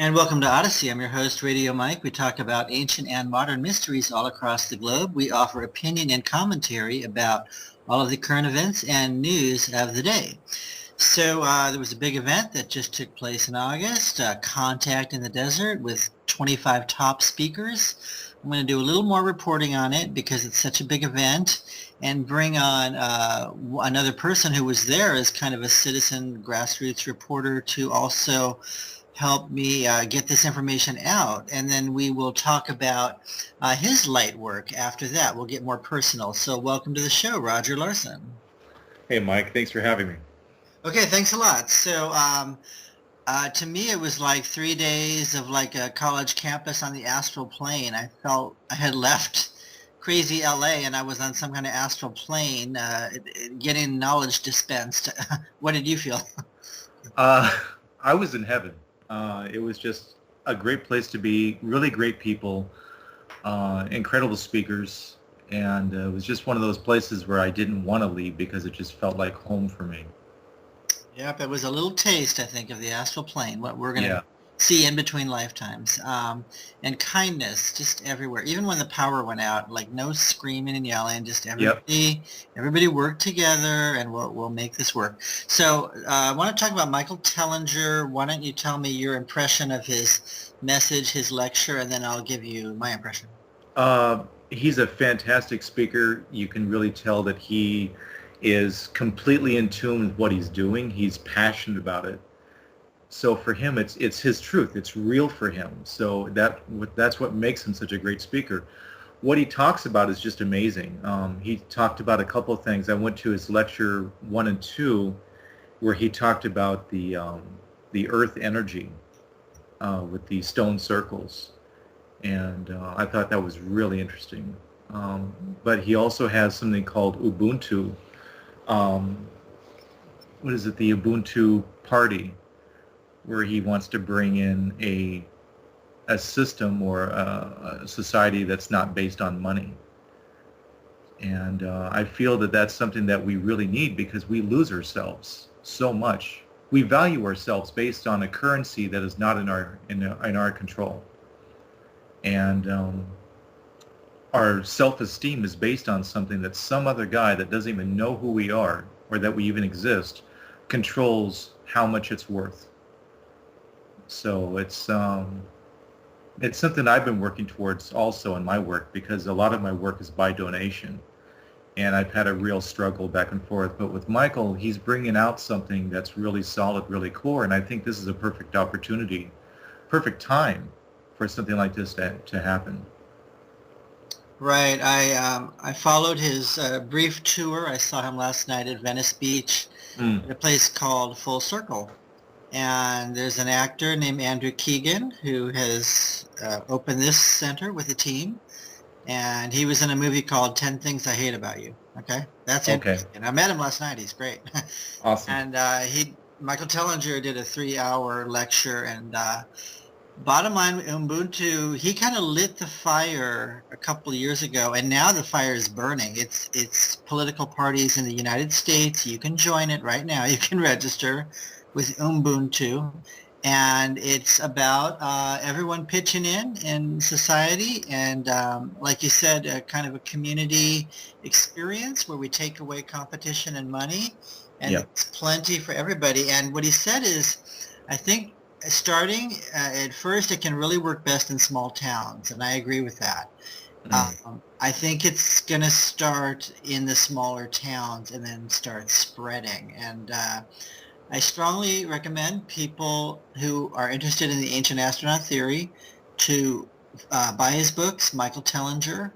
And welcome to Odyssey. I'm your host, Radio Mike. We talk about ancient and modern mysteries all across the globe. We offer opinion and commentary about all of the current events and news of the day. So there was a big event that just took place in August, Contact in the Desert with 25 top speakers. I'm going to do a little more reporting on it because it's such a big event and bring on another person who was there as kind of a citizen grassroots reporter to also help me get this information out. And then we will talk about his light work after that. We'll get more personal. So welcome to the show, Roger Larson. Hey, Mike. Thanks for having me. Okay, thanks a lot. So to me, it was like 3 days of like a college campus on the astral plane. I felt I had left crazy LA and I was on some kind of astral plane getting knowledge dispensed. What did you feel? I was in heaven. It was just a great place to be, really great people, incredible speakers, and it was just one of those places where I didn't want to leave because it just felt like home for me. Yep, it was a little taste, I think, of the astral plane, what we're going to see in between lifetimes. And kindness just everywhere. Even when the power went out, like no screaming and yelling, just everybody work together and we'll make this work. So I want to talk about Michael Tellinger. Why don't you tell me your impression of his message, his lecture, and then I'll give you my impression. He's a fantastic speaker. You can really tell that he is completely in tune with what he's doing. He's passionate about it. So for him, it's his truth. It's real for him. So that's what makes him such a great speaker. What he talks about is just amazing. He talked about a couple of things. I went to his lecture 1 and 2, where he talked about the earth energy with the stone circles, and I thought that was really interesting. But he also has something called Ubuntu. What is it? The Ubuntu Party, where he wants to bring in a system or a society that's not based on money. And I feel that that's something that we really need because we lose ourselves so much. We value ourselves based on a currency that is not in our control. And our self-esteem is based on something that some other guy that doesn't even know who we are or that we even exist controls how much it's worth. So it's something I've been working towards also in my work because a lot of my work is by donation, and I've had a real struggle back and forth. But with Michael, he's bringing out something that's really solid, really core, and I think this is a perfect opportunity, perfect time for something like this to happen. Right. I followed his brief tour. I saw him last night at Venice Beach at a place called Full Circle. And there's an actor named Andrew Keegan who has opened this center with a team. And he was in a movie called 10 Things I Hate About You. Okay? That's interesting. And I met him last night. He's great. Awesome. And Michael Tellinger did a 3-hour lecture, and bottom line, Ubuntu, he kind of lit the fire a couple of years ago, and now the fire is burning. It's political parties in the United States. You can join it right now. You can register with Ubuntu, and it's about everyone pitching in society, and like you said, kind of a community experience where we take away competition and money, and it's plenty for everybody. And what he said is, I think, starting at first, it can really work best in small towns, and I agree with that. I think it's going to start in the smaller towns and then start spreading. And I strongly recommend people who are interested in the ancient astronaut theory to buy his books, Michael Tellinger,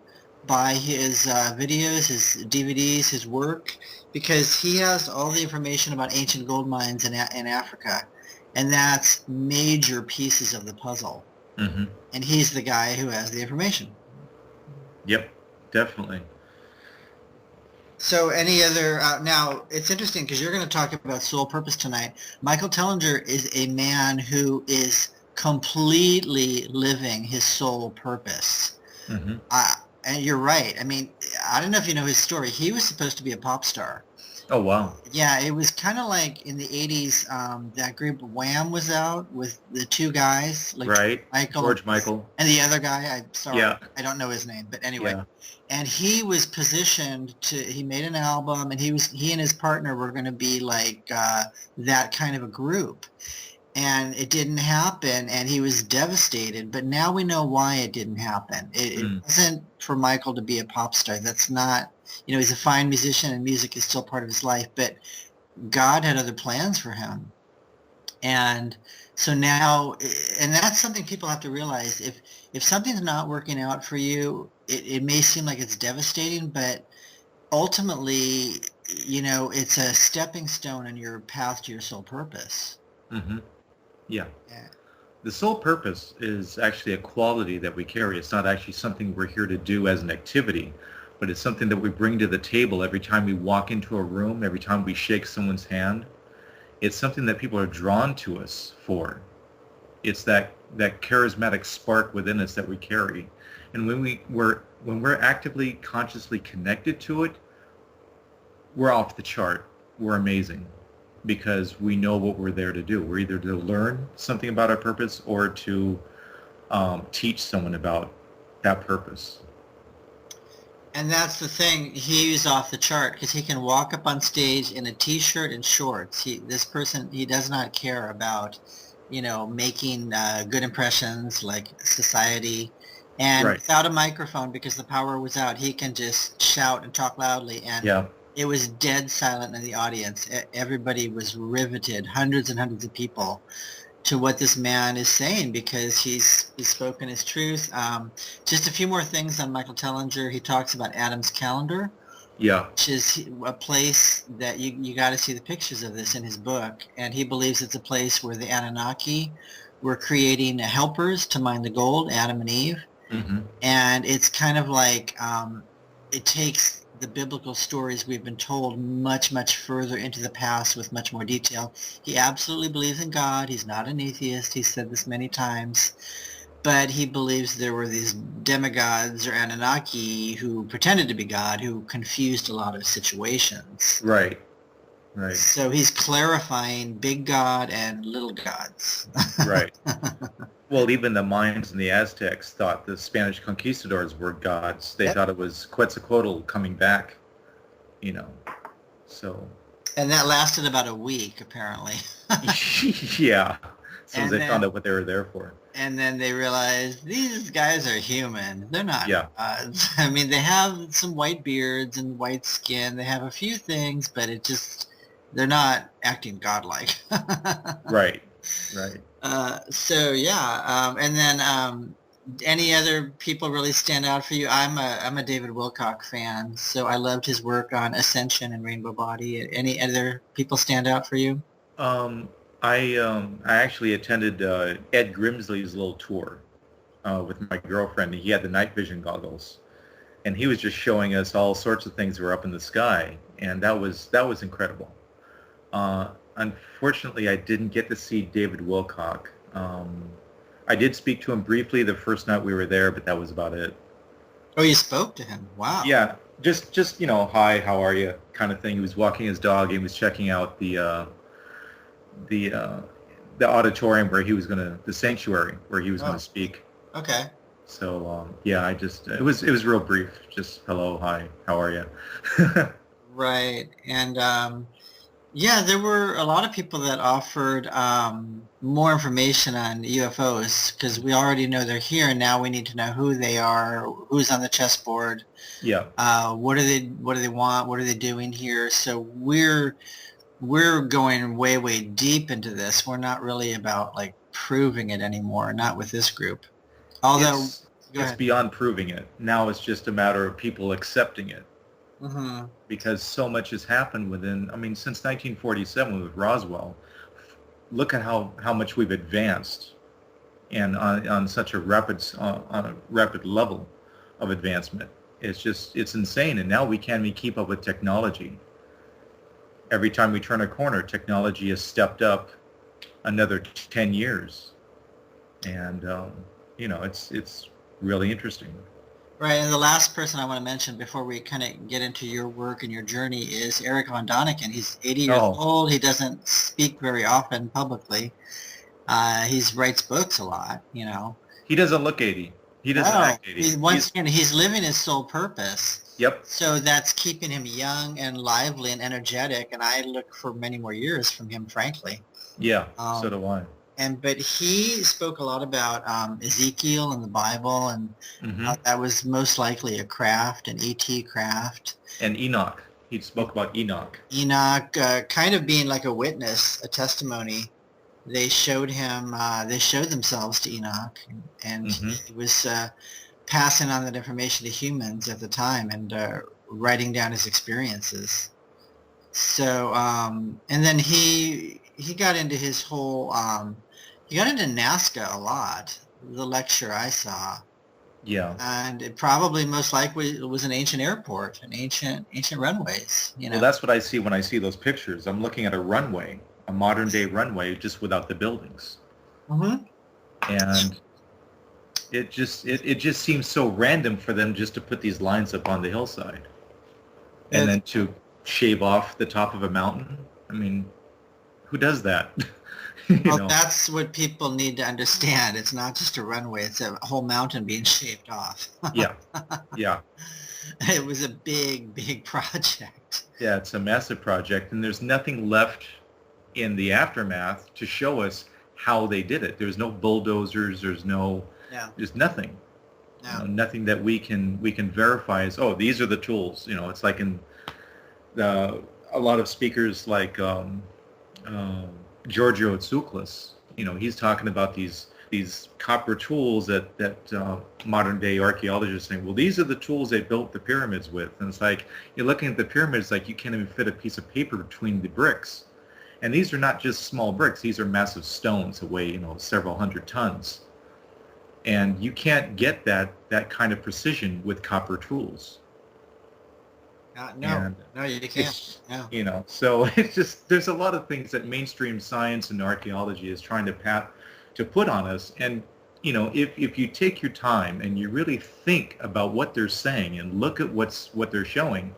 buy his videos, his DVDs, his work, because he has all the information about ancient gold mines in Africa. And that's major pieces of the puzzle. Mm-hmm. And he's the guy who has the information. Yep, definitely. So any other, now it's interesting because you're going to talk about soul purpose tonight. Michael Tellinger is a man who is completely living his soul purpose. Mm-hmm. And you're right. I mean, I don't know if you know his story. He was supposed to be a pop star. Oh, wow. Yeah, it was kind of like in the 80s, that group Wham was out with the two guys, like Right. Michael George Michael. and the other guy. I'm sorry, Yeah. I don't know his name, but anyway. Yeah. And he was positioned he made an album, and he and his partner were going to be like that kind of a group. And it didn't happen, and he was devastated. But now we know why it didn't happen. It Mm. wasn't for Michael to be a pop star. That's not, he's a fine musician, and music is still part of his life. But God had other plans for him. And so now, and that's something people have to realize. If something's not working out for you, it may seem like it's devastating, but ultimately, it's a stepping stone in your path to your soul purpose. Mm-hmm. Yeah. Yeah. The sole purpose is actually a quality that we carry. It's not actually something we're here to do as an activity, but it's something that we bring to the table every time we walk into a room, every time we shake someone's hand. It's something that people are drawn to us for. It's that charismatic spark within us that we carry. And when we're actively, consciously connected to it, we're off the chart. We're amazing because we know what we're there to do. We're either to learn something about our purpose or to teach someone about that purpose. And that's the thing. He's off the chart because he can walk up on stage in a t-shirt and shorts. He does not care about, making good impressions like society. And Right. without a microphone, because the power was out, he can just shout and talk loudly. And Yeah. it was dead silent in the audience. Everybody was riveted, hundreds and hundreds of people, to what this man is saying, because he's spoken his truth. Just a few more things on Michael Tellinger. He talks about Adam's calendar, Yeah. which is a place that you got to see the pictures of this in his book. And he believes it's a place where the Anunnaki were creating helpers to mine the gold, Adam and Eve. Mm-hmm. And it's kind of like it takes the biblical stories we've been told much, much further into the past with much more detail. He absolutely believes in God. He's not an atheist. He's said this many times. But he believes there were these demigods or Anunnaki who pretended to be God, who confused a lot of situations. Right. Right. So he's clarifying big God and little gods. Right. Well, even the Mayans and the Aztecs thought the Spanish conquistadors were gods. They thought it was Quetzalcoatl coming back, so. And that lasted about a week, apparently. Yeah. So And they then- found out what they were there for. And then they realized these guys are human. They're not Yeah. gods. I mean, they have some white beards and white skin. They have a few things, but they're not acting godlike. Right. Right. And then any other people really stand out for you? I'm a David Wilcock fan, so I loved his work on Ascension and Rainbow Body. Any other people stand out for you? I actually attended Ed Grimsley's little tour with my girlfriend. He had the night vision goggles, and he was just showing us all sorts of things that were up in the sky, and that was incredible. Unfortunately, I didn't get to see David Wilcock. I did speak to him briefly the first night we were there, but that was about it. Oh, you spoke to him. Wow. Yeah, just hi, how are you, kind of thing. He was walking his dog. He was checking out the auditorium where he was the sanctuary where he was going to speak. Okay. So yeah, it was real brief. Just hello, hi, how are you? Right. And there were a lot of people that offered more information on UFOs, because we already know they're here, and now we need to know who they are, who's on the chessboard. Yeah. What do they want? What are they doing here? So we're going way, way deep into this. We're not really about like proving it anymore, not with this group. Although it's beyond proving it. Now it's just a matter of people accepting it. Mm-hmm. Because so much has happened since 1947 with Roswell. Look at how much we've advanced, and on such a rapid level of advancement. It's insane, and now we can't even keep up with technology. Every time we turn a corner, technology has stepped up another 10 years, and it's really interesting. Right, and the last person I want to mention before we kind of get into your work and your journey is Eric von Daniken. He's 80 years Oh, old. He doesn't speak very often publicly. He writes books a lot, you know. he doesn't look 80. He doesn't No, act 80. once again, he's living his sole purpose. Yep. So that's keeping him young and lively and energetic, and I look for many more years from him, frankly. Yeah, so do I. But he spoke a lot about Ezekiel and the Bible, and Hmm. that was most likely a craft, an ET craft. And Enoch. He spoke about Enoch. Enoch kind of being like a witness, a testimony. They showed him, they showed themselves to Enoch, and he was passing on that information to humans at the time and writing down his experiences. So, and then he got into his whole, he got into Nazca a lot, the lecture I saw. Yeah. And it probably most likely was an ancient airport, an ancient runways, you know. Well, that's what I see when I see those pictures. I'm looking at a runway, a modern day runway, just without the buildings. Mm-hmm. And it just seems so random for them just to put these lines up on the hillside. And then to shave off the top of a mountain. I mean, who does that? Well, that's what people need to understand. It's not just a runway. It's a whole mountain being shaved off. Yeah. Yeah. It was a big, big project. Yeah, it's a massive project, and there's nothing left in the aftermath to show us how they did it. There's no bulldozers. There's nothing. No. Nothing that we can verify as, oh, these are the tools. You know, it's like in a lot of speakers like Giorgio Tsoukalos. You know, he's talking about these copper tools that modern day archaeologists are saying, well, these are the tools they built the pyramids with. And it's like, you're looking at the pyramids like you can't even fit a piece of paper between the bricks. And these are not just small bricks. These are massive stones that weigh, several hundred tons. And you can't get that kind of precision with copper tools. No, you can't. No. So it's just, there's a lot of things that mainstream science and archaeology is trying to put on us. And, if you take your time and you really think about what they're saying and look at what they're showing,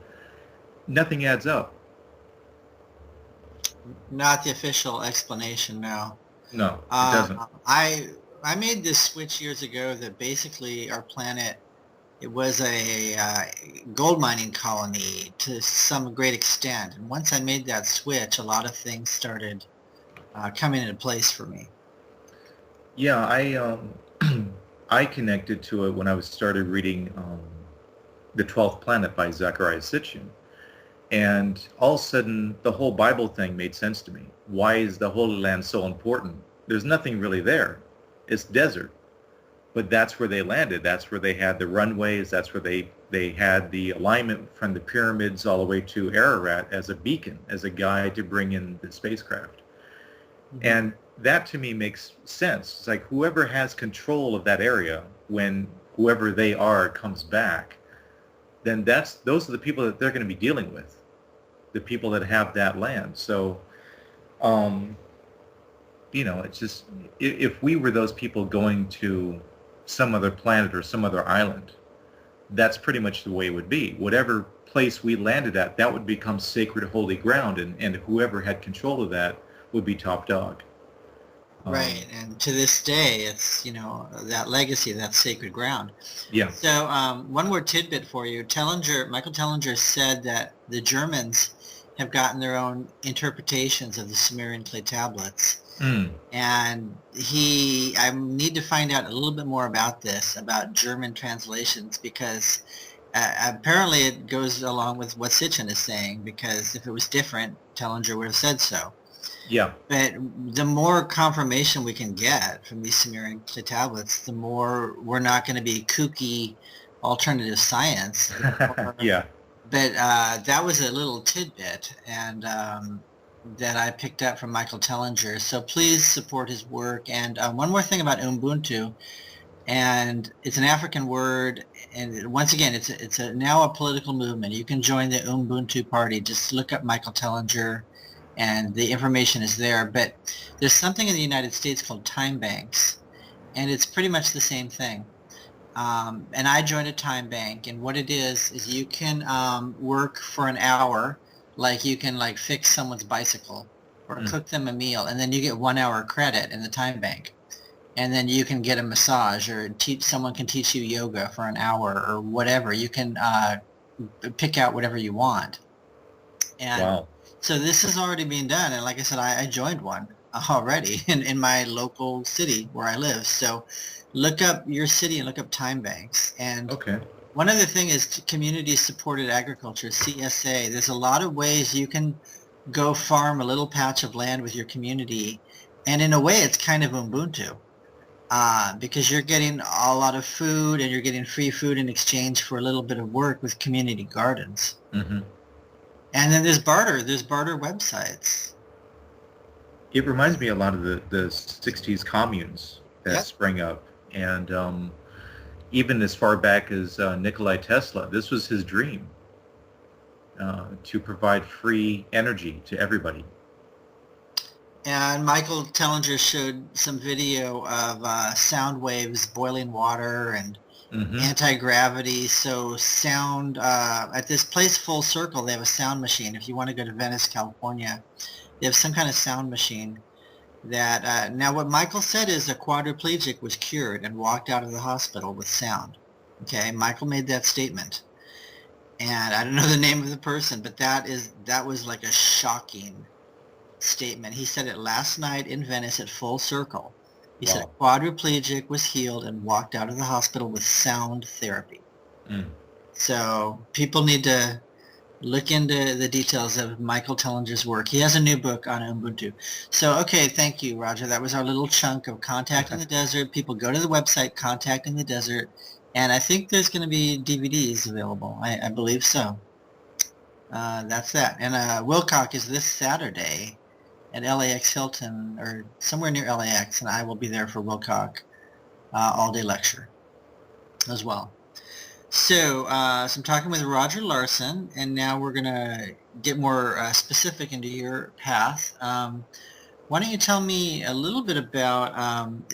nothing adds up. Not the official explanation, no. No, it doesn't. I made this switch years ago that basically our planet, it was a gold mining colony to some great extent. And once I made that switch, a lot of things started coming into place for me. Yeah, I connected to it when I started reading The 12th Planet by Zecharia Sitchin. And all of a sudden, the whole Bible thing made sense to me. Why is the Holy Land so important? There's nothing really there. It's desert. But that's where they landed. That's where they had the runways. That's where they had the alignment from the pyramids all the way to Ararat as a beacon, as a guide to bring in the spacecraft. Mm-hmm. And that to me makes sense. It's like whoever has control of that area, when whoever they are comes back, then those are the people that they're going to be dealing with, the people that have that land. So, it's just, if we were those people going to some other planet or some other island, that's pretty much the way it would be. Whatever place we landed at, that would become sacred holy ground, and whoever had control of that would be top dog. Right, and to this day, it's, that legacy, that sacred ground. Yeah. So one more tidbit for you. Michael Tellinger said that the Germans have gotten their own interpretations of the Sumerian clay tablets. And I need to find out a little bit more about this, about German translations, because apparently it goes along with what Sitchin is saying, because if it was different, Tellinger would have said so. Yeah. But the more confirmation we can get from these Sumerian clay tablets, the more we're not going to be kooky alternative science. Yeah. But that was a little tidbit, and that I picked up from Michael Tellinger. So please support his work. And one more thing about Ubuntu, and it's an African word, and once again, it's now a political movement. You can join the Ubuntu party. Just look up Michael Tellinger, and the information is there. But there's something in the United States called time banks, and it's pretty much the same thing. And I joined a time bank, and what it is you can work for an hour, like you can like fix someone's bicycle or cook them a meal, and then you get 1 hour credit in the time bank. And then you can get a massage, or someone can teach you yoga for an hour or whatever. You can pick out whatever you want. And Wow. so this is already being done. And like I said, I joined one already in my local city where I live. So look up your city and look up time banks. And Okay. one other thing is community supported agriculture, CSA. There's a lot of ways you can go farm a little patch of land with your community. And in a way, it's kind of Ubuntu. Because you're getting a lot of food and you're getting free food in exchange for a little bit of work with community gardens. Mm-hmm. And then there's barter websites. It reminds me a lot of the 60s communes that sprang up. And even as far back as Nikolai Tesla, this was his dream, to provide free energy to everybody. And Michael Tellinger showed some video of sound waves, boiling water, and anti-gravity. So sound, at this place Full Circle, they have a sound machine. If you want to go to Venice, California, they have some kind of sound machine that, now what Michael said is a quadriplegic was cured and walked out of the hospital with sound. Okay, Michael made that statement. And I don't know the name of the person, but that was like a shocking statement. He said it last night in Venice at Full Circle. He said a quadriplegic was healed and walked out of the hospital with sound therapy. So people need to look into the details of Michael Tellinger's work. He has a new book on Ubuntu. So, okay, thank you, Roger. That was our little chunk of Contact in the Desert. People go to the website, Contact in the Desert, and I think there's going to be DVDs available. I believe so. That's that. And Wilcock is this Saturday at LAX Hilton, or somewhere near LAX, and I will be there for Wilcock all-day lecture as well. So I'm talking with Roger Larson, and now we're going to get more specific into your path. Why don't you tell me a little bit about,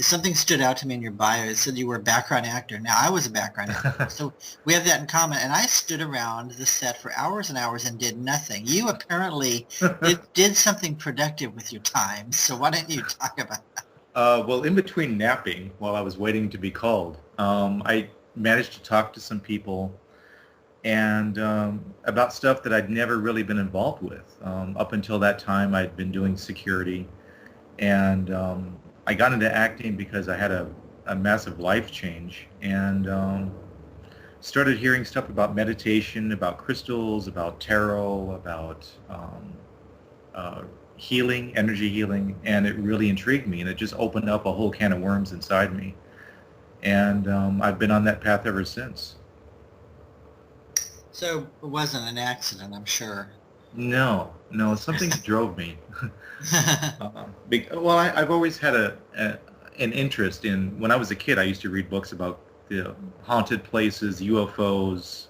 something stood out to me in your bio. It said you were a background actor. Now, I was a background actor, so we have that in common. And I stood around the set for hours and hours and did nothing. You apparently did something productive with your time, so why don't you talk about that? Well, in between napping, while I was waiting to be called, I managed to talk to some people and about stuff that I'd never really been involved with. Up until that time, I'd been doing security. And I got into acting because I had a massive life change, and started hearing stuff about meditation, about crystals, about tarot, about healing, energy healing, and it really intrigued me, and it just opened up a whole can of worms inside me. And I've been on that path ever since. So it wasn't an accident, I'm sure. No, something drove me. Well, I've always had an interest in, when I was a kid, I used to read books about the haunted places, UFOs,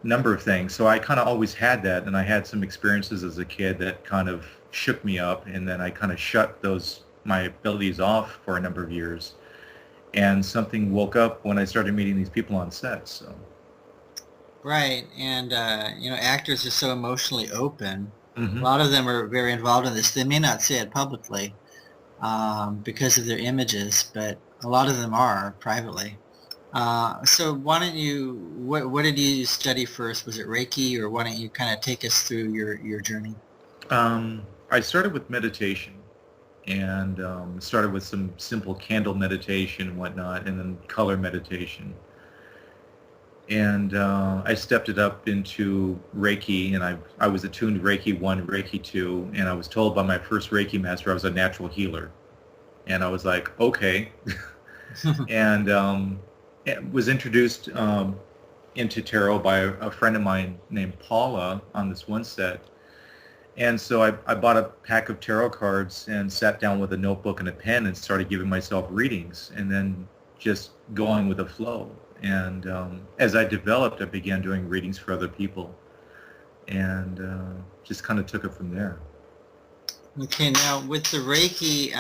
number of things. So I kind of always had that, and I had some experiences as a kid that kind of shook me up, and then I kind of shut my abilities off for a number of years. And something woke up when I started meeting these people on set, so. Right, and actors are so emotionally open. A lot of them are very involved in this. They may not say it publicly because of their images, but a lot of them are privately. So why don't you, what did you study first? Was it Reiki, or why don't you kind of take us through your journey? I started with meditation, and started with some simple candle meditation and whatnot, and then color meditation. And I stepped it up into Reiki, and I was attuned Reiki 1, Reiki 2, and I was told by my first Reiki master I was a natural healer. And I was like, okay. And was introduced into tarot by a friend of mine named Paula on this one set. And so I bought a pack of tarot cards and sat down with a notebook and a pen and started giving myself readings, and then just going with the flow. And as I developed, I began doing readings for other people, and just kind of took it from there. Okay, now with the Reiki,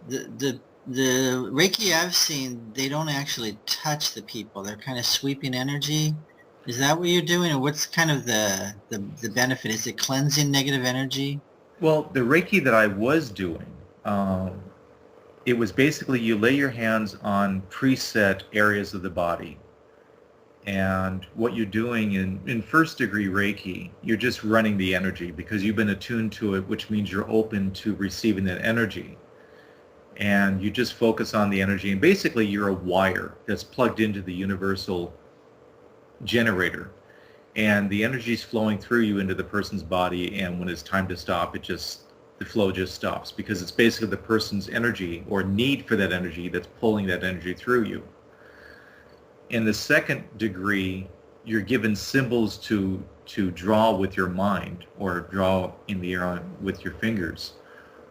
the The Reiki I've seen, they don't actually touch the people. They're kind of sweeping energy. Is that what you're doing, or what's kind of the benefit? Is it cleansing negative energy? Well, the Reiki that I was doing, um, it was basically you lay your hands on preset areas of the body. And what you're doing in first degree Reiki, you're just running the energy because you've been attuned to it, which means you're open to receiving that energy. And you just focus on the energy. And basically you're a wire that's plugged into the universal generator. And the energy is flowing through you into the person's body. And when it's time to stop, the flow just stops because it's basically the person's energy or need for that energy that's pulling that energy through you. In the second degree, you're given symbols to draw with your mind or draw in the air with your fingers.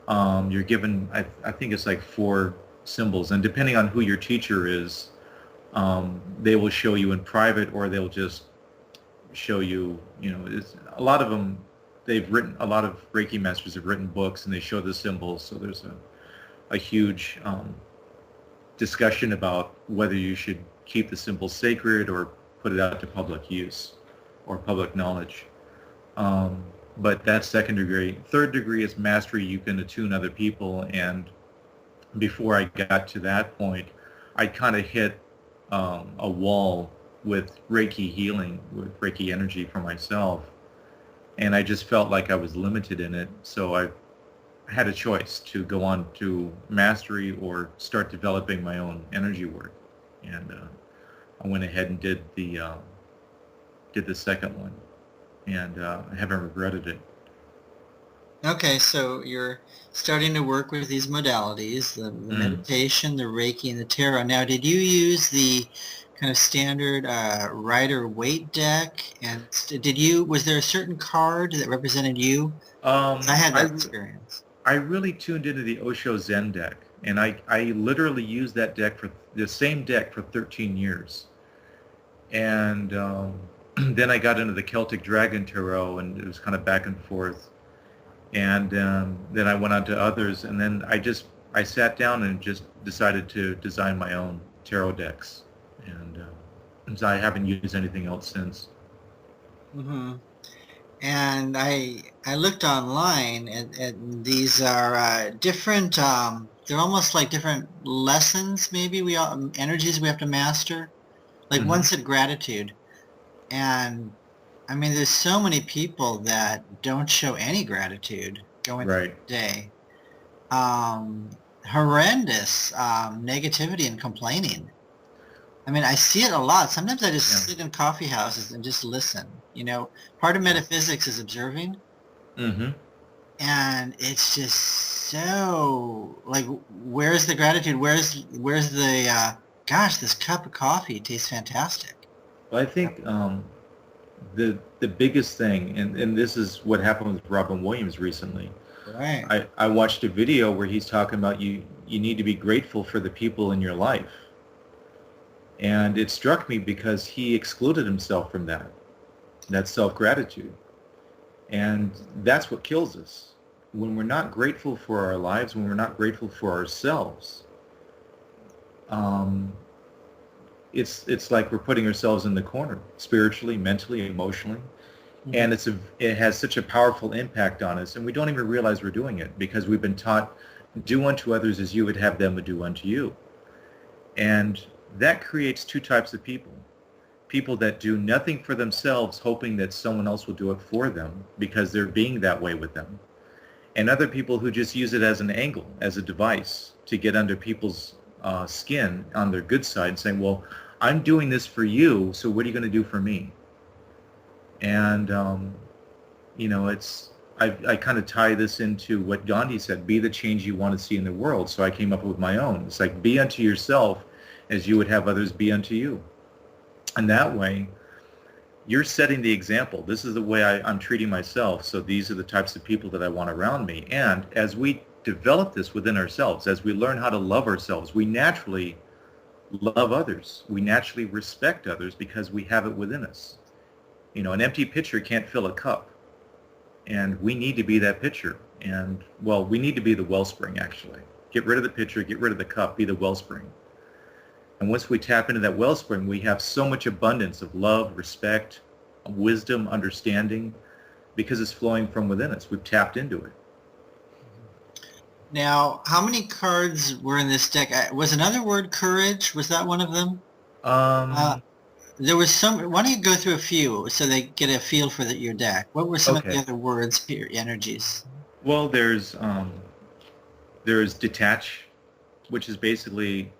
You're given, I think it's like 4 symbols, and depending on who your teacher is, they will show you in private or they'll just show you, a lot of them, a lot of Reiki masters have written books and they show the symbols, so there's a huge discussion about whether you should keep the symbols sacred or put it out to public use or public knowledge. But that's second degree. Third degree is mastery. You can attune other people. And before I got to that point, I kind of hit a wall with Reiki healing, with Reiki energy for myself. And I just felt like I was limited in it. So I had a choice to go on to mastery or start developing my own energy work. And I went ahead and did the second one, and I haven't regretted it. Okay, so you're starting to work with these modalities, the meditation, the Reiki, and the tarot. Now, did you use the kind of standard Rider-Waite deck? And was there a certain card that represented you? I had that experience. I really tuned into the Osho Zen deck, and I literally used that deck the same deck for 13 years. And then I got into the Celtic Dragon Tarot, and it was kind of back and forth. And then I went on to others, and then I sat down and just decided to design my own tarot decks. And so I haven't used anything else since. Mm-hmm. And I looked online, and these are different, they're almost like different lessons, maybe, energies we have to master. Like one said gratitude. And I mean, there's so many people that don't show any gratitude going through the day. Horrendous negativity and complaining. I mean, I see it a lot. Sometimes I just sit in coffee houses and just listen. Part of metaphysics is observing. Mm-hmm. And it's just so, like, where's the gratitude? Where's the, gosh, this cup of coffee tastes fantastic. Well, I think the biggest thing, and this is what happened with Robin Williams recently. Right. I watched a video where he's talking about you need to be grateful for the people in your life. And it struck me because he excluded himself from that self-gratitude. And that's what kills us. When we're not grateful for our lives, when we're not grateful for ourselves, it's like we're putting ourselves in the corner, spiritually, mentally, emotionally. Mm-hmm. And it has such a powerful impact on us, and we don't even realize we're doing it because we've been taught, do unto others as you would have them do unto you. And that creates 2 types of people. People that do nothing for themselves, hoping that someone else will do it for them because they're being that way with them. And other people who just use it as an angle, as a device to get under people's skin on their good side, saying, well, I'm doing this for you, so what are you going to do for me? And, I kind of tie this into what Gandhi said, be the change you want to see in the world. So I came up with my own. It's like, be unto yourself as you would have others be unto you. And that way, you're setting the example. This is the way I'm treating myself. So these are the types of people that I want around me. And as we develop this within ourselves, as we learn how to love ourselves, we naturally love others. We naturally respect others because we have it within us. An empty pitcher can't fill a cup. And we need to be that pitcher. And, well, we need to be the wellspring, actually. Get rid of the pitcher, get rid of the cup, be the wellspring. And once we tap into that wellspring, we have so much abundance of love, respect, wisdom, understanding, because it's flowing from within us. We've tapped into it. Now, how many cards were in this deck? Was another word courage? Was that one of them? There was some. Why don't you go through a few so they get a feel for your deck? What were some of the other words, energies? Well, there's detach, which is basically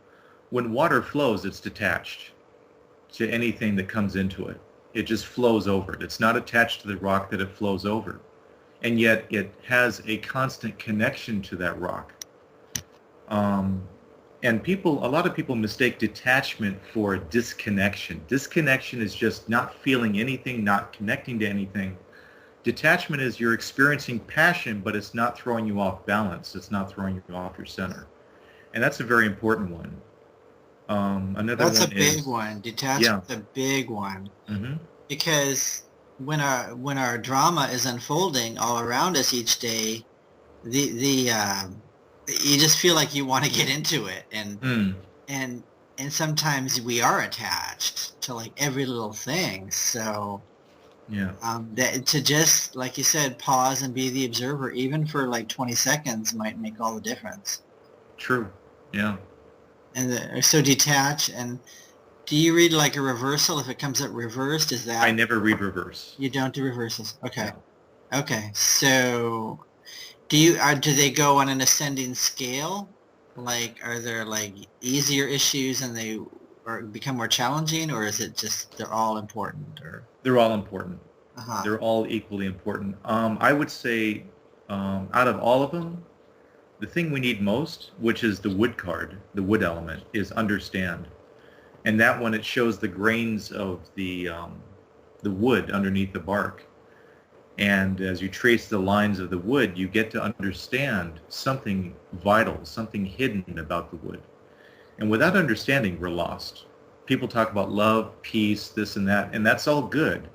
when water flows, it's detached to anything that comes into it. It just flows over it. It's not attached to the rock that it flows over. And yet it has a constant connection to that rock. And a lot of people mistake detachment for disconnection. Disconnection is just not feeling anything, not connecting to anything. Detachment is you're experiencing passion, but it's not throwing you off balance. It's not throwing you off your center. And that's a very important one. That's a big one. Detachment's a big one. Mm-hmm. Because when our drama is unfolding all around us each day, you just feel like you want to get into it, and sometimes we are attached to like every little thing. So to just, like you said, pause and be the observer, even for like 20 seconds, might make all the difference. True. Yeah. And so detach. And do you read like a reversal if it comes up reversed? Is that? I never read reverse. You don't do reversals. Okay. No. Okay. So do they go on an ascending scale? Like, are there like easier issues and they become more challenging, or is it just they're all important? Or they're all important. Uh-huh. They're all equally important. I would say out of all of them, the thing we need most, which is the wood card, the wood element, is understand. And that one, it shows the grains of the wood underneath the bark. And as you trace the lines of the wood, you get to understand something vital, something hidden about the wood. And without understanding, we're lost. People talk about love, peace, this and that, and that's all good.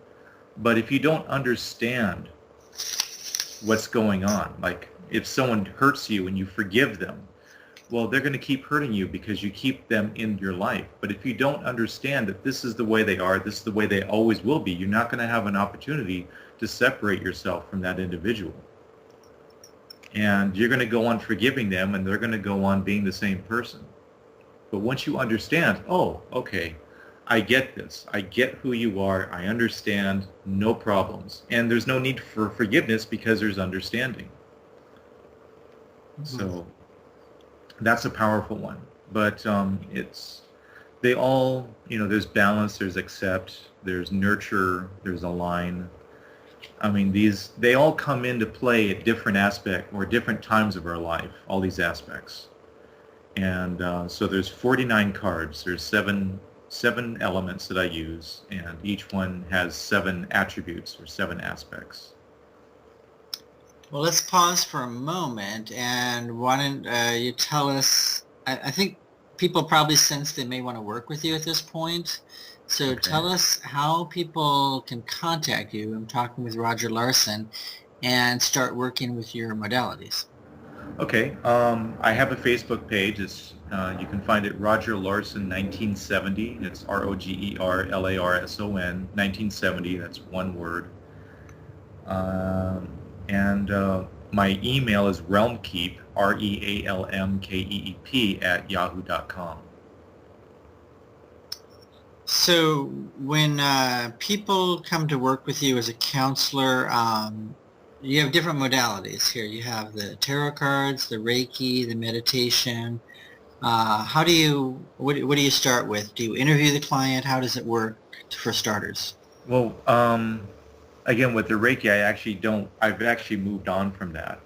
But if you don't understand what's going on, like if someone hurts you and you forgive them, well, they're going to keep hurting you because you keep them in your life. But if you don't understand that this is the way they are, this is the way they always will be, you're not going to have an opportunity to separate yourself from that individual. And you're going to go on forgiving them, and they're going to go on being the same person. But once you understand, oh, okay, I get this. I get who you are. I understand. No problems. And there's no need for forgiveness because there's understanding. Mm-hmm. So that's a powerful one. But they all, there's balance, there's accept, there's nurture, there's align. I mean, they all come into play at different aspects or different times of our life, all these aspects. And so there's 49 cards. There's seven elements that I use, and each one has 7 attributes or 7 aspects. Well, let's pause for a moment, and why don't you tell us, I think people probably sense they may want to work with you at this point, so okay. Tell us how people can contact you. I'm talking with Roger Larson, and start working with your modalities. Okay, I have a Facebook page. It's you can find it Roger Larson 1970. It's ROGERLARSON 1970. That's one word. And my email is realmkeep, REALMKEEP @yahoo.com. So when people come to work with you as a counselor, you have different modalities here. You have the tarot cards, the Reiki, the meditation. What do you start with? Do you interview the client? How does it work for starters? Well, again, with the Reiki, I've actually moved on from that.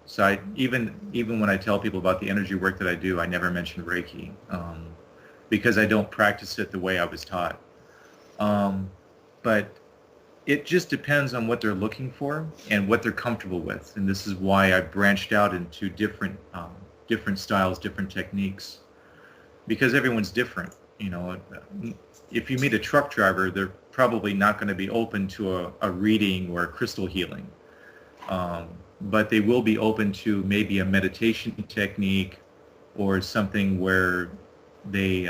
So even when I tell people about the energy work that I do, I never mention Reiki because I don't practice it the way I was taught. But it just depends on what they're looking for and what they're comfortable with. And this is why I branched out into different styles, different techniques, because everyone's different. If you meet a truck driver, they're probably not going to be open to a reading or a crystal healing. but they will be open to maybe a meditation technique or something where they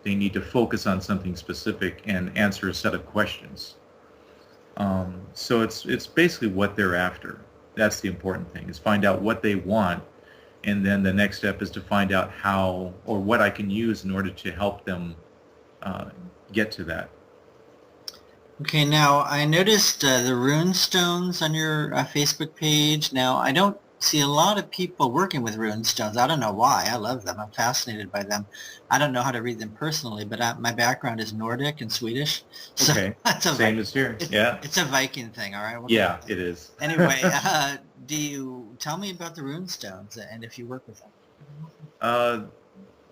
they need to focus on something specific and answer a set of questions. So it's basically what they're after. That's the important thing, is find out what they want, and then the next step is to find out how or what I can use in order to help them get to that. Okay, now I noticed the rune stones on your Facebook page. Now, I don't see a lot of people working with rune stones. I don't know why. I love them. I'm fascinated by them. I don't know how to read them personally, but my background is Nordic and Swedish. So Okay, that's a same as here. Yeah. It's a Viking thing, all right? Yeah, it is. Anyway, do you tell me about the rune stones and if you work with them?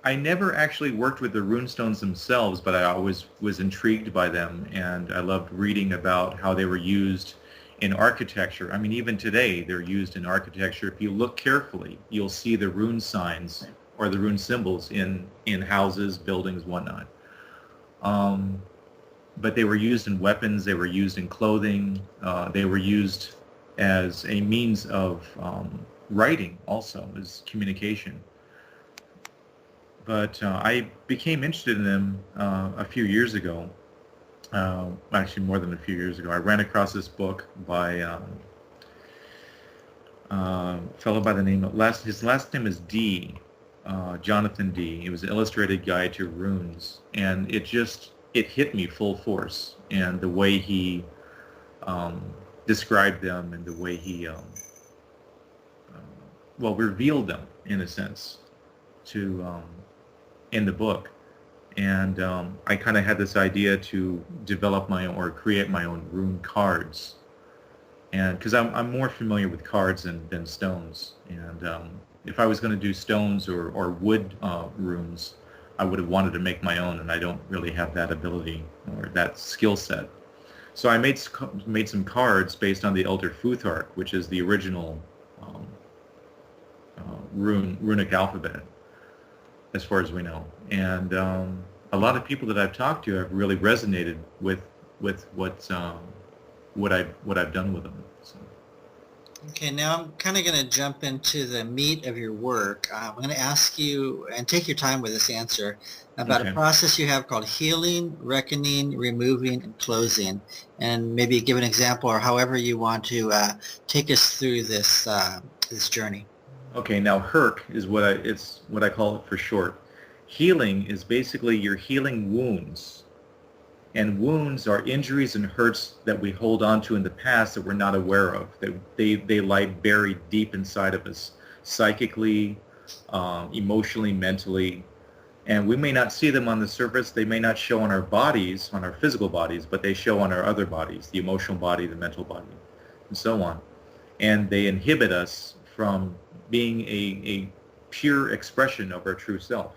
I never actually worked with the runestones themselves, but I always was intrigued by them, and I loved reading about how they were used in architecture. I mean, even today, they're used in architecture. If you look carefully, you'll see the rune signs or the rune symbols in houses, buildings, whatnot. But they were used in weapons, they were used in clothing, they were used as a means of writing also, as communication. But I became interested in them a few years ago, actually more than a few years ago. I ran across this book by a fellow by the name of, his last name is D, Jonathan D. It was an illustrated guide to runes, and it hit me full force, and the way he described them and the way he revealed them, in a sense, to in the book. And I kind of had this idea to develop my own, or create my own rune cards, and because I'm more familiar with cards than stones, and if I was going to do stones or wood runes, I would have wanted to make my own, and I don't really have that ability or that skill set. So I made some cards based on the Elder Futhark, which is the original runic alphabet, as far as we know. And a lot of people that I've talked to have really resonated with what I've done with them. So. Okay, now I'm kind of going to jump into the meat of your work. I'm going to ask you, and take your time with this answer, about a process you have called healing, reckoning, removing, and closing. And maybe give an example, or however you want to take us through this this journey. Okay, now HERC is what I call it for short. Healing is basically you're healing wounds. And wounds are injuries and hurts that we hold on to in the past that we're not aware of. They lie buried deep inside of us, psychically, emotionally, mentally. And we may not see them on the surface. They may not show on our bodies, on our physical bodies, but they show on our other bodies, the emotional body, the mental body, and so on. And they inhibit us from being a pure expression of our true self.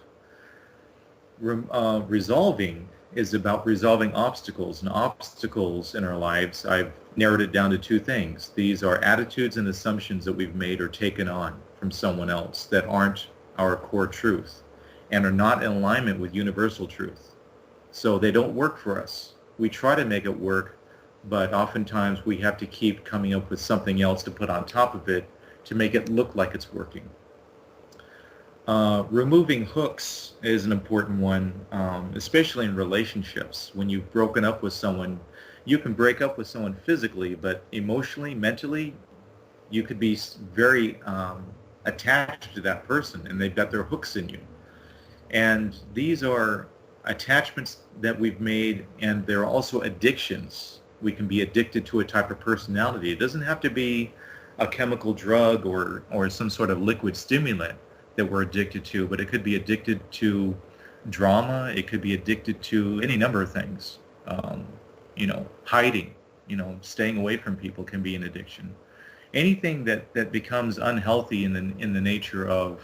Resolving is about resolving obstacles, and obstacles in our lives, I've narrowed it down to two things. These are attitudes and assumptions that we've made or taken on from someone else that aren't our core truth and are not in alignment with universal truth. So they don't work for us. We try to make it work, but oftentimes we have to keep coming up with something else to put on top of it to make it look like it's working. Removing hooks is an important one, especially in relationships. When you've broken up with someone, you can break up with someone physically, but emotionally, mentally, you could be very attached to that person, and they've got their hooks in you. And these are attachments that we've made, and they're also addictions. We can be addicted to a type of personality. It doesn't have to be a chemical drug or some sort of liquid stimulant that we're addicted to, but it could be addicted to drama. It could be addicted to any number of things. Hiding, staying away from people can be an addiction. Anything that becomes unhealthy in the nature of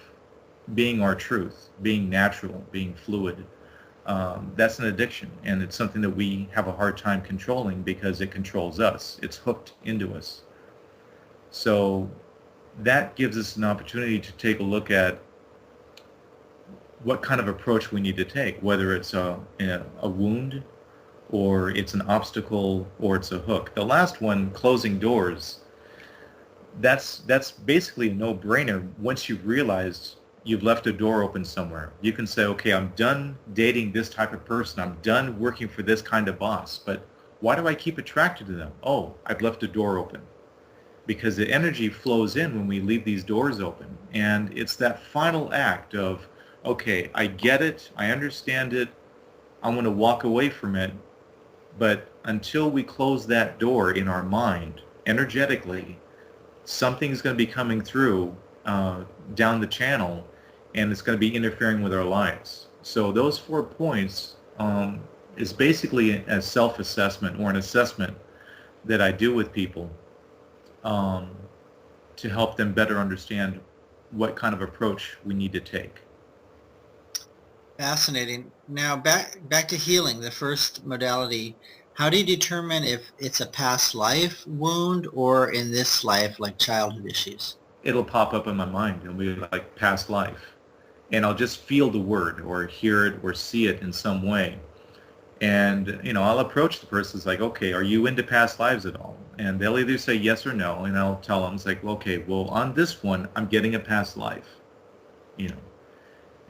being our truth, being natural, being fluid, that's an addiction, and it's something that we have a hard time controlling because it controls us. It's hooked into us. So that gives us an opportunity to take a look at what kind of approach we need to take, whether it's a wound, or it's an obstacle, or it's a hook. The last one, closing doors, that's basically a no-brainer once you've realized you've left a door open somewhere. You can say, okay, I'm done dating this type of person. I'm done working for this kind of boss. But why do I keep attracted to them? Oh, I've left a door open. Because the energy flows in when we leave these doors open. And it's that final act of, okay, I get it. I understand it. I want to walk away from it. But until we close that door in our mind, energetically, something's going to be coming through down the channel, and it's going to be interfering with our lives. So those 4 points is basically a self-assessment or an assessment that I do with people to help them better understand what kind of approach we need to take. Fascinating. Now back to healing, the first modality. How do you determine if it's a past life wound or in this life, like childhood issues? It'll pop up in my mind. It'll be like past life. And I'll just feel the word or hear it or see it in some way. And, I'll approach the person. It's like, okay, are you into past lives at all? And they'll either say yes or no. And I'll tell them, it's like, okay, well, on this one, I'm getting a past life.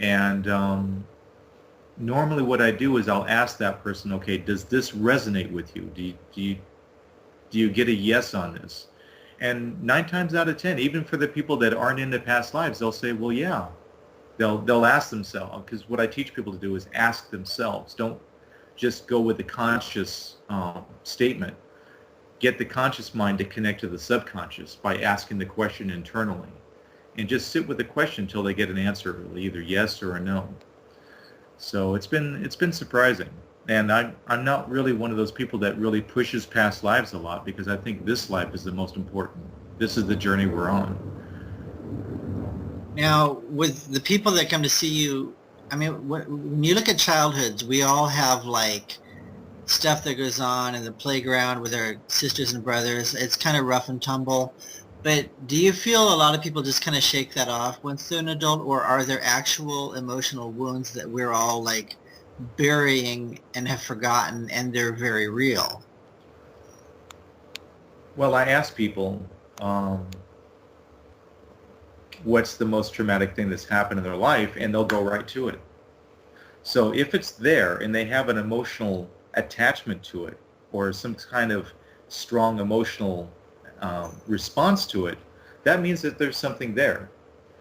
And normally what I do is I'll ask that person, okay, does this resonate with you? Do you get a yes on this? And 9 times out of 10, even for the people that aren't into past lives, they'll say, well, yeah. They'll ask themselves, because what I teach people to do is ask themselves. Don't just go with the conscious statement. Get the conscious mind to connect to the subconscious by asking the question internally. And just sit with the question until they get an answer, either yes or a no. So it's been surprising. And I'm not really one of those people that really pushes past lives a lot, because I think this life is the most important. This is the journey we're on. Now, with the people that come to see you, I mean, when you look at childhoods, we all have like stuff that goes on in the playground with our sisters and brothers. It's kind of rough and tumble. But do you feel a lot of people just kind of shake that off once they're an adult, or are there actual emotional wounds that we're all like burying and have forgotten, and they're very real? Well, I ask people, what's the most traumatic thing that's happened in their life, and they'll go right to it. So if it's there and they have an emotional attachment to it, or some kind of strong emotional response to it, that means that there's something there.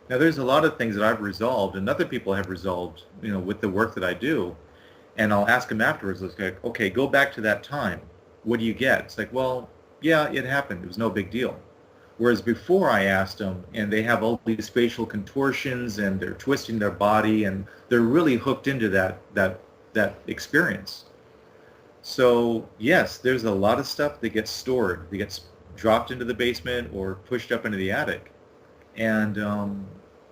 Now, there's a lot of things that I've resolved and other people have resolved, with the work that I do, and I'll ask them afterwards, like, okay, go back to that time. What do you get? It's like, well, yeah, it happened. It was no big deal. Whereas before I asked them, and they have all these facial contortions, and they're twisting their body, and they're really hooked into that experience. So yes, there's a lot of stuff that gets stored, that gets dropped into the basement or pushed up into the attic. And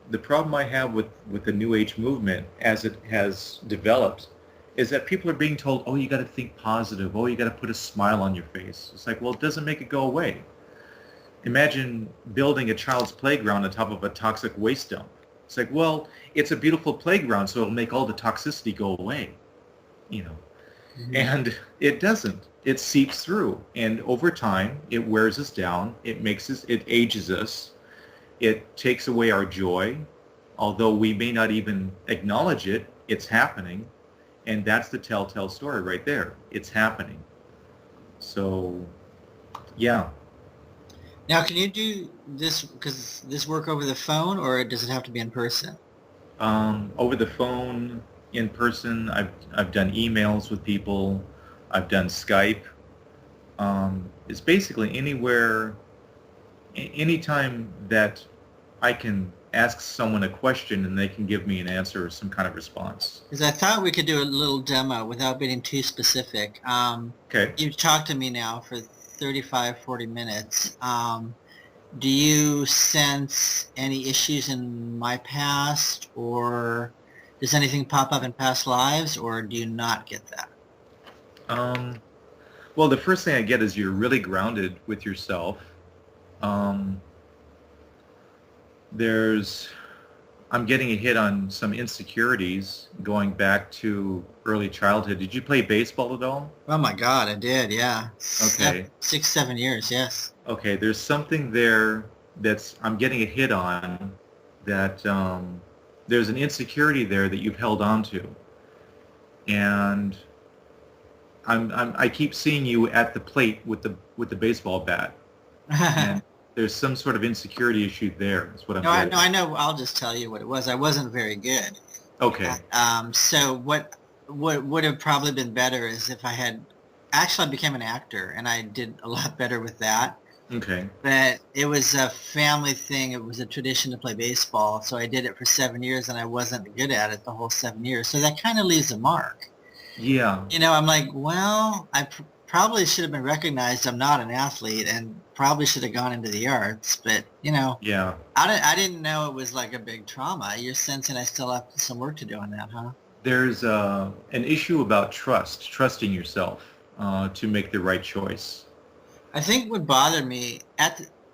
the problem I have with the New Age movement as it has developed is that people are being told, oh, you got to think positive. Oh, you got to put a smile on your face. It's like, well, it doesn't make it go away. Imagine building a child's playground on top of a toxic waste dump. It's like, well, it's a beautiful playground, so it'll make all the toxicity go away, Mm-hmm. And it doesn't. It seeps through, and over time, it wears us down. It ages us. It takes away our joy, although we may not even acknowledge it. It's happening, and that's the telltale story right there. It's happening. So, yeah. Now, can you do this work over the phone, or does it have to be in person? Over the phone, in person. I've done emails with people. I've done Skype. It's basically anytime that I can ask someone a question and they can give me an answer or some kind of response. Because I thought we could do a little demo without getting too specific. Okay. You've talked to me now for 35, 40 minutes. Do you sense any issues in my past, or does anything pop up in past lives, or do you not get that? Well, the first thing I get is you're really grounded with yourself. I'm getting a hit on some insecurities going back to early childhood. Did you play baseball at all? Oh my God, I did, yeah. Okay. 6, 7 years, yes. Okay, there's something there I'm getting a hit on, that there's an insecurity there that you've held on to, and I keep seeing you at the plate with the baseball bat, and there's some sort of insecurity issue there. That's what I'm getting. I know. I'll just tell you what it was. I wasn't very good. Okay. So what would have probably been better is if I had actually I became an actor, and I did a lot better with that. Okay. But it was a family thing. It was a tradition to play baseball, so I did it for 7 years, and I wasn't good at it the whole 7 years. So that kind of leaves a mark. Yeah. I'm like, well, I probably should have been recognized. I'm not an athlete, and probably should have gone into the arts. But Yeah. I didn't know it was like a big trauma. You're sensing I still have some work to do on that, huh? There's an issue about trusting yourself to make the right choice. I think what bothered me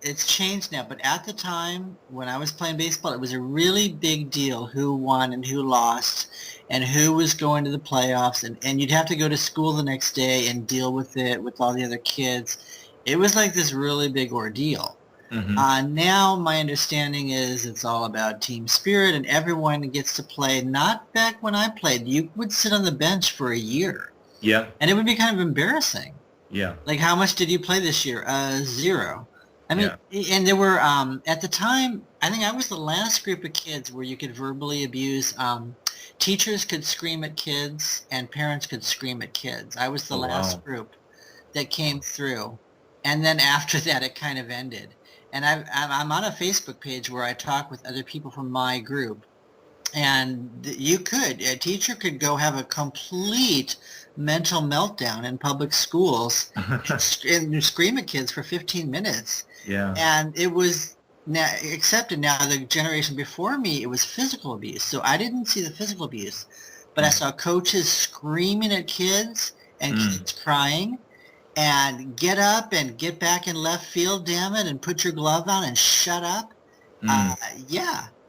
it's changed now, but at the time when I was playing baseball, it was a really big deal who won and who lost and who was going to the playoffs, and you'd have to go to school the next day and deal with it with all the other kids. It was like this really big ordeal. Mm-hmm. Now my understanding is it's all about team spirit, and everyone gets to play. Not back when I played. You would sit on the bench for a year. Yeah. And it would be kind of embarrassing. Yeah. Like, how much did you play this year? 0. I mean, and there were, at the time, I think I was the last group of kids where you could verbally abuse. Teachers could scream at kids, and parents could scream at kids. I was the last group that came through. And then after that, it kind of ended. And I'm on a Facebook page where I talk with other people from my group. And a teacher could go have a complete mental meltdown in public schools and scream at kids for 15 minutes. Yeah. And it was now accepted. Now, the generation before me, it was physical abuse. So I didn't see the physical abuse, but I saw coaches screaming at kids and kids crying, and get up and get back in left field, damn it, and put your glove on and shut up.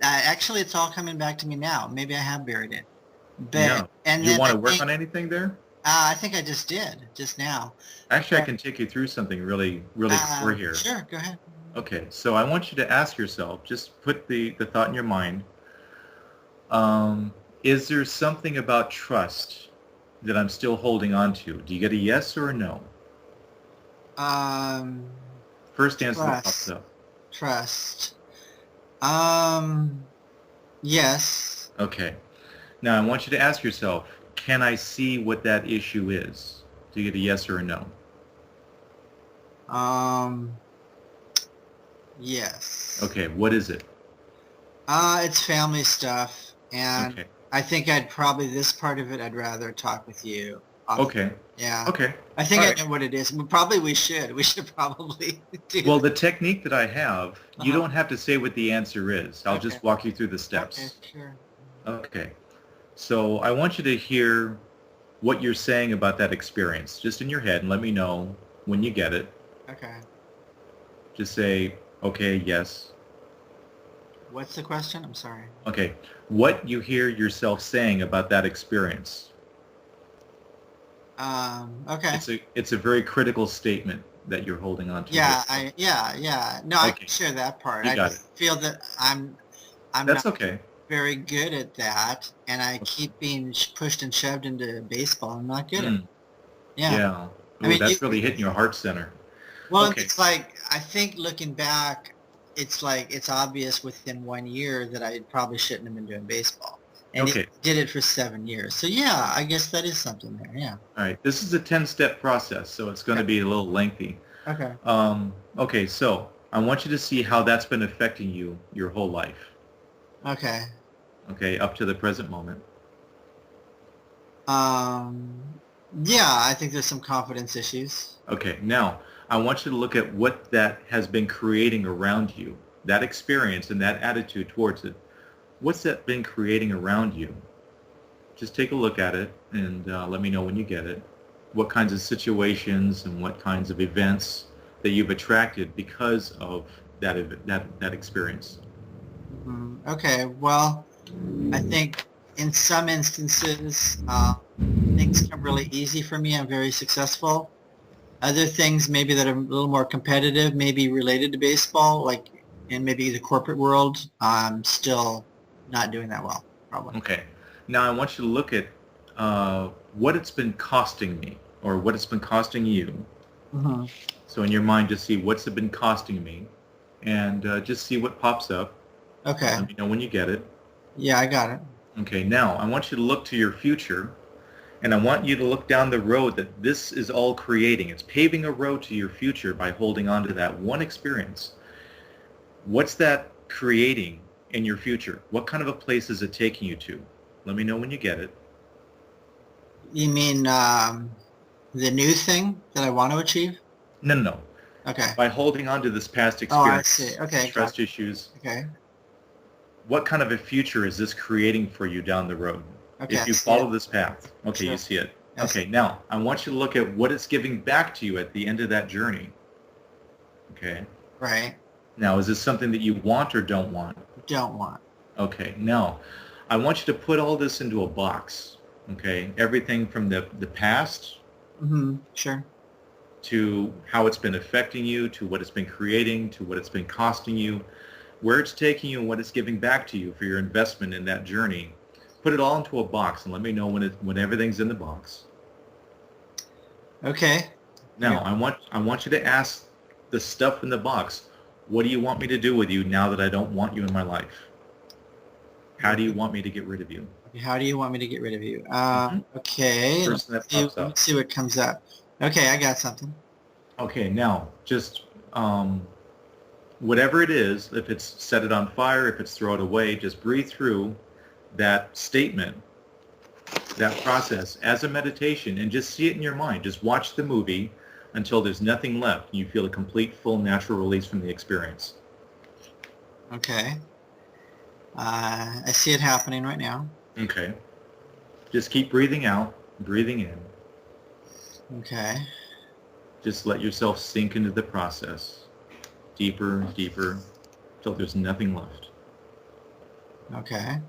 Actually, it's all coming back to me now. Maybe I have buried it. But, and you want to work on anything there? I think I just did, just now. Actually, I can take you through something really core here. Sure, go ahead. Okay, so I want you to ask yourself, just put the thought in your mind, is there something about trust that I'm still holding on to? Do you get a yes or a no? First answer that pops up. Trust. Yes. Okay. Now I want you to ask yourself, can I see what that issue is? Do you get a yes or a no? Yes. Okay, what is it? It's family stuff, and okay. I think this part of it, I'd rather talk with you. Okay. Yeah. Okay. I think I know what it is. Probably we should. We should probably do Well, the technique that I have, you don't have to say what the answer is. I'll just walk you through the steps. Okay, sure. Okay. So I want you to hear what you're saying about that experience, just in your head, and let me know when you get it. Okay. Just say, okay, yes. What's the question? I'm sorry. Okay. What you hear yourself saying about that experience. Okay. It's a very critical statement that you're holding on to. Yeah. No, I can share that part. I feel that I'm That's not okay. very good at that, and I keep being pushed and shoved into baseball. I'm not good at it. Yeah. Ooh, that's really hitting your heart center. Well, it's like, I think looking back, it's like it's obvious within 1 year that I probably shouldn't have been doing baseball. And he did it for 7 years. So yeah, I guess that is something there, yeah. All right. This is a 10-step process, so it's going to be a little lengthy. Okay. Okay, so I want you to see how that's been affecting you your whole life. Okay. Okay, up to the present moment. Yeah, I think there's some confidence issues. Okay, now I want you to look at what that has been creating around you, that experience and that attitude towards it. What's that been creating around you? Just take a look at it and let me know when you get it. What kinds of situations and what kinds of events that you've attracted because of that experience. Okay, well, I think in some instances things come really easy for me. I'm very successful. Other things maybe that are a little more competitive, maybe related to baseball, like in maybe the corporate world, I'm still not doing that well, probably. Okay. Now I want you to look at what it's been costing me or what it's been costing you. Mm-hmm. So in your mind, just see what's it been costing me and just see what pops up. Okay. Let me know when you get it. Yeah, I got it. Okay, now I want you to look to your future, and I want you to look down the road that this is all creating. It's paving a road to your future by holding on to that one experience. What's that creating in your future? What kind of a place is it taking you to? Let me know when you get it. You mean the new thing that I want to achieve? No, no, no. Okay. By holding on to this past Oh, I experience, see. Okay. trust issues, Okay. what kind of a future is this creating for you down the road? Okay. If you follow this path. Okay, Sure. you see it. Yes. Okay, now I want you to look at what it's giving back to you at the end of that journey. Okay. Right. Now, is this something that you want or don't want? Don't want. Okay, now I want you to put all this into a box. Okay, everything from the past Mm-hmm. Sure. to how it's been affecting you, to what it's been creating, to what it's been costing you, where it's taking you and what it's giving back to you for your investment in that journey. Put it all into a box and let me know when everything's in the box. Okay. Now, Yeah. I want you to ask the stuff in the box, what do you want me to do with you now that I don't want you in my life? How do you want me to get rid of you? How do you want me to get rid of you? Mhm. Okay. First that pops up. Let's see what comes up. Okay, I got something. Okay, now just whatever it is, if it's set it on fire, if it's throw it away, just breathe through that statement, that process as a meditation and just see it in your mind. Just watch the movie until there's nothing left and you feel a complete, full, natural release from the experience. Okay. I see it happening right now. Okay. Just keep breathing out, breathing in. Okay. Just let yourself sink into the process. Deeper, deeper, until there's nothing left. Okay.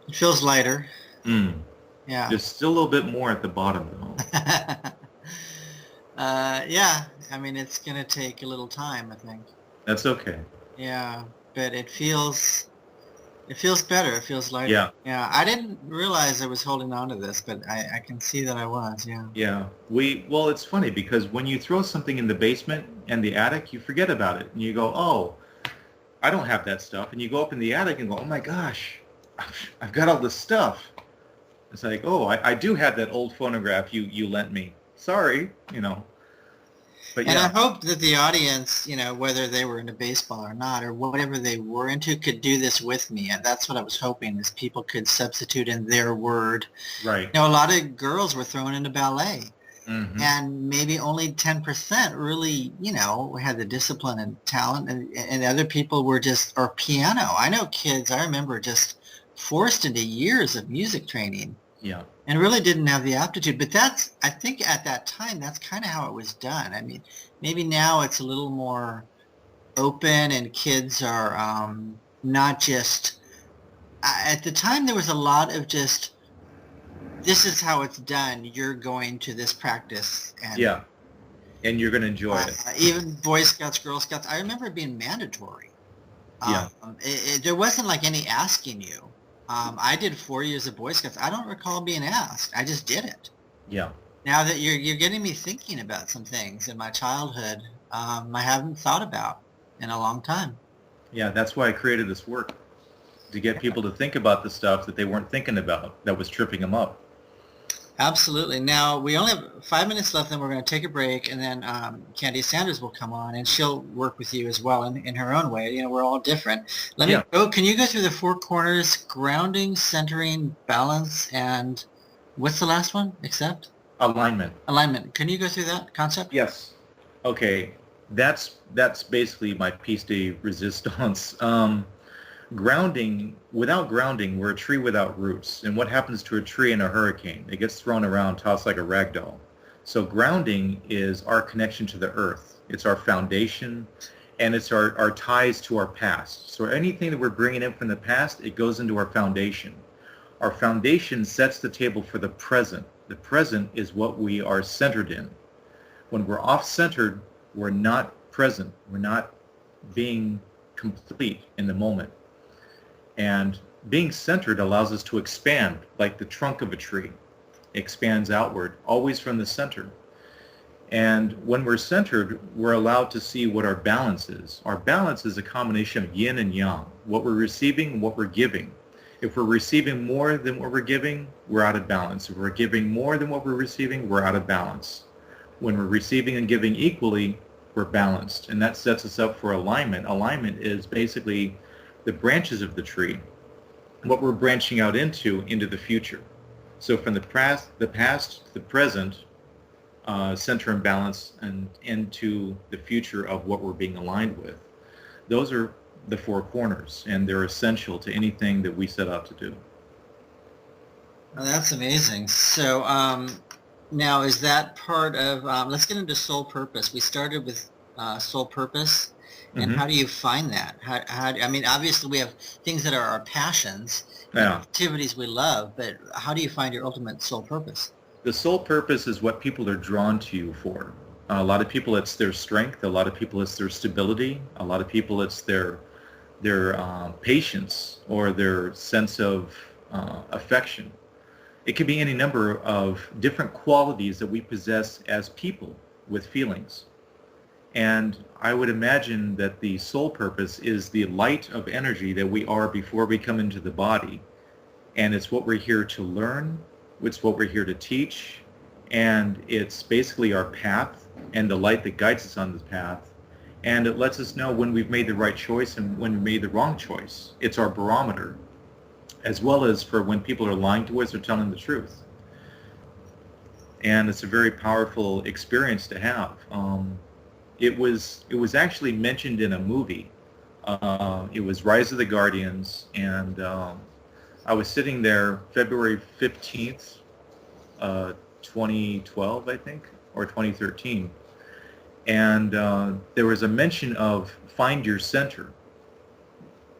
It feels lighter. Yeah. Just still a little bit more at the bottom, though. Yeah. I mean, it's going to take a little time, I think. That's okay. Yeah. But it feels better. It feels lighter. Yeah. Yeah. I didn't realize I was holding on to this, but I can see that I was. Yeah. Yeah. Well, it's funny because when you throw something in the basement and the attic, you forget about it. And you go, oh, I don't have that stuff. And you go up in the attic and go, oh my gosh, I've got all this stuff. It's like, oh, I do have that old phonograph you lent me. Sorry, But And yeah. I hope that the audience, whether they were into baseball or not, or whatever they were into, could do this with me. And that's what I was hoping, is people could substitute in their word. Right. A lot of girls were thrown into ballet. Mm-hmm. And maybe only 10% really, had the discipline and talent, and other people were just, or piano. I know kids, I remember, just forced into years of music training. Yeah. And really didn't have the aptitude. But I think at that time, that's kind of how it was done. I mean, maybe now it's a little more open and kids are not just, at the time there was a lot of just, this is how it's done. You're going to this practice. And, yeah. And you're going to enjoy it. Even Boy Scouts, Girl Scouts, I remember it being mandatory. Yeah. There wasn't like any asking you. I did 4 years of Boy Scouts. I don't recall being asked. I just did it. Yeah. Now that you're getting me thinking about some things in my childhood I haven't thought about in a long time. Yeah, that's why I created this work, to get people to think about the stuff that they weren't thinking about that was tripping them up. Absolutely. Now, we only have 5 minutes left, then we're going to take a break, and then Candia Sanders will come on, and she'll work with you as well in her own way. We're all different. Let me go. Can you go through the 4 corners: grounding, centering, balance, and what's the last one? Accept? Alignment. Alignment. Can you go through that concept? Yes. Okay. That's basically my piece de resistance. Grounding, without grounding, we're a tree without roots. And what happens to a tree in a hurricane? It gets thrown around, tossed like a rag doll. So grounding is our connection to the earth. It's our foundation, and it's our ties to our past. So anything that we're bringing in from the past, it goes into our foundation. Our foundation sets the table for the present. The present is what we are centered in. When we're off-centered, we're not present. We're not being complete in the moment. And being centered allows us to expand like the trunk of a tree. It expands outward, always from the center. And when we're centered, we're allowed to see what our balance is. Our balance is a combination of yin and yang, what we're receiving and what we're giving. If we're receiving more than what we're giving, we're out of balance. If we're giving more than what we're receiving, we're out of balance. When we're receiving and giving equally, we're balanced. And that sets us up for alignment. Alignment is basically the branches of the tree, what we're branching out into the future. So from the past to the present, center and balance, and into the future of what we're being aligned with. Those are the four corners, and they're essential to anything that we set out to do. Oh, that's amazing. So now is that part of, let's get into soul purpose. We started with soul purpose, and how do you find that? I mean, obviously we have things that are our passions, activities we love, but how do you find your ultimate soul purpose? The soul purpose is what people are drawn to you for. A lot of people, it's their strength. A lot of people, it's their stability. A lot of people, it's their patience or their sense of affection. It could be any number of different qualities that we possess as people with feelings. And I would imagine that the soul purpose is the light of energy that we are before we come into the body. And it's what we're here to learn. It's what we're here to teach, and it's basically our path and the light that guides us on this path, and it lets us know when we've made the right choice and when we made the wrong choice. It's our barometer, as well as for when people are lying to us or telling the truth. And it's a very powerful experience to have. It was actually mentioned in a movie. It was Rise of the Guardians, and I was sitting there February 15th, 2012, I think, or 2013, and there was a mention of find your center.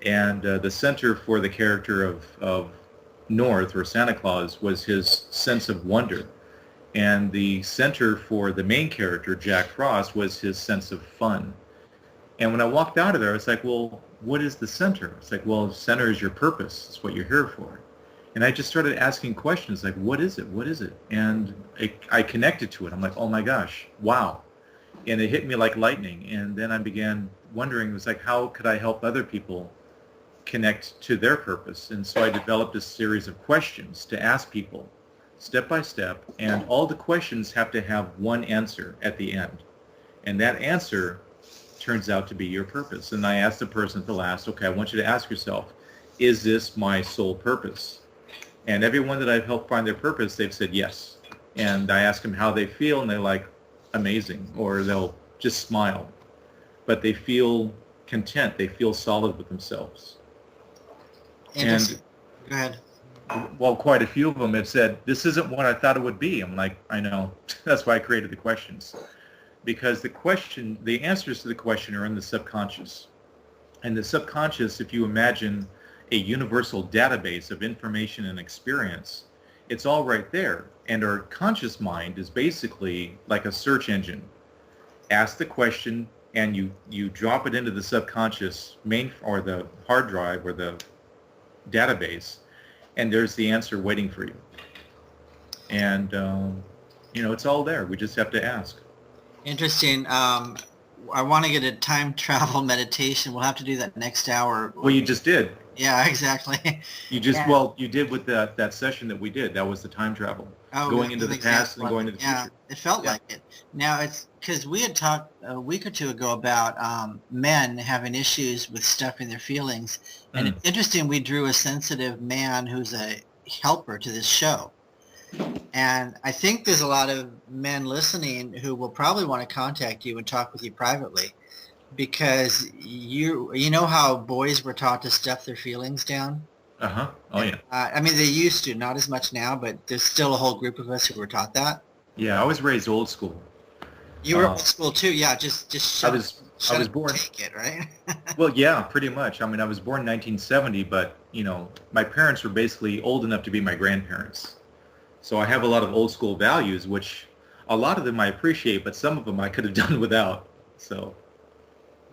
And the center for the character of North, or Santa Claus, was his sense of wonder. And the center for the main character, Jack Frost, was his sense of fun. And when I walked out of there, I was like, well, what is the center? It's like, well, the center is your purpose. It's what you're here for. And I just started asking questions like, what is it? What is it? And I connected to it. I'm like, oh my gosh, wow. And it hit me like lightning. And then I began wondering, it was like, how could I help other people connect to their purpose? And so I developed a series of questions to ask people step by step. And all the questions have to have one answer at the end. And that answer turns out to be your purpose. And I asked the person at the last, okay, I want you to ask yourself, is this my soul purpose? And everyone that I've helped find their purpose, they've said yes. And I ask them how they feel, and they're like, amazing, or they'll just smile. But they feel content. They feel solid with themselves. And go ahead. Well, quite a few of them have said, this isn't what I thought it would be. I'm like, I know. That's why I created the questions. Because the answers to the question are in the subconscious. And the subconscious, if you imagine a universal database of information and experience, it's all right there. And our conscious mind is basically like a search engine. Ask the question, and you drop it into the subconscious or the hard drive or the database, and there's the answer waiting for you. And, it's all there. We just have to ask. Interesting. I want to get a time travel meditation. We'll have to do that next hour. Well, you just did. Yeah, exactly. You did with that session that we did. That was the time travel. Going into the past and going to the future. Yeah, it felt like it. Now, it's because we had talked a week or two ago about men having issues with stuffing their feelings. And it's interesting, we drew a sensitive man who's a helper to this show. And I think there's a lot of men listening who will probably want to contact you and talk with you privately, because you know how boys were taught to stuff their feelings down? Uh-huh. Oh, yeah. I mean, they used to, not as much now, but there's still a whole group of us who were taught that. Yeah, I was raised old school. You were old school too, yeah. Just shut I was born. Take it, right? Well, yeah, pretty much. I mean, I was born in 1970, but my parents were basically old enough to be my grandparents. So I have a lot of old school values, which a lot of them I appreciate, but some of them I could have done without. So.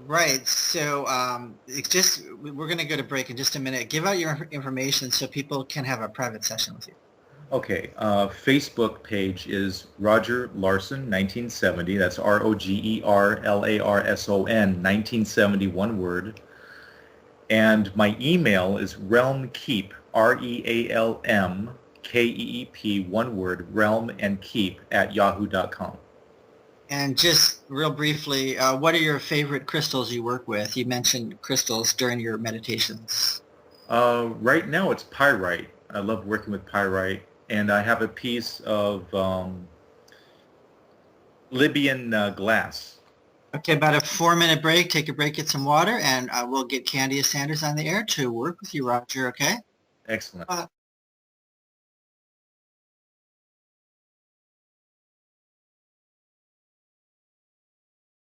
Right. So it's just we're going to go to break in just a minute. Give out your information so people can have a private session with you. Okay, Facebook page is Roger Larson 1970. That's ROGERLARSON 1970, one word. And my email is realmkeep, REALMKEEP, one word, realm and keep at yahoo.com. And just real briefly, what are your favorite crystals you work with? You mentioned crystals during your meditations. Right now it's pyrite. I love working with pyrite. And I have a piece of Libyan glass. Okay, about a 4-minute break. Take a break, get some water, and we'll get Candia Sanders on the air to work with you, Roger, okay? Excellent.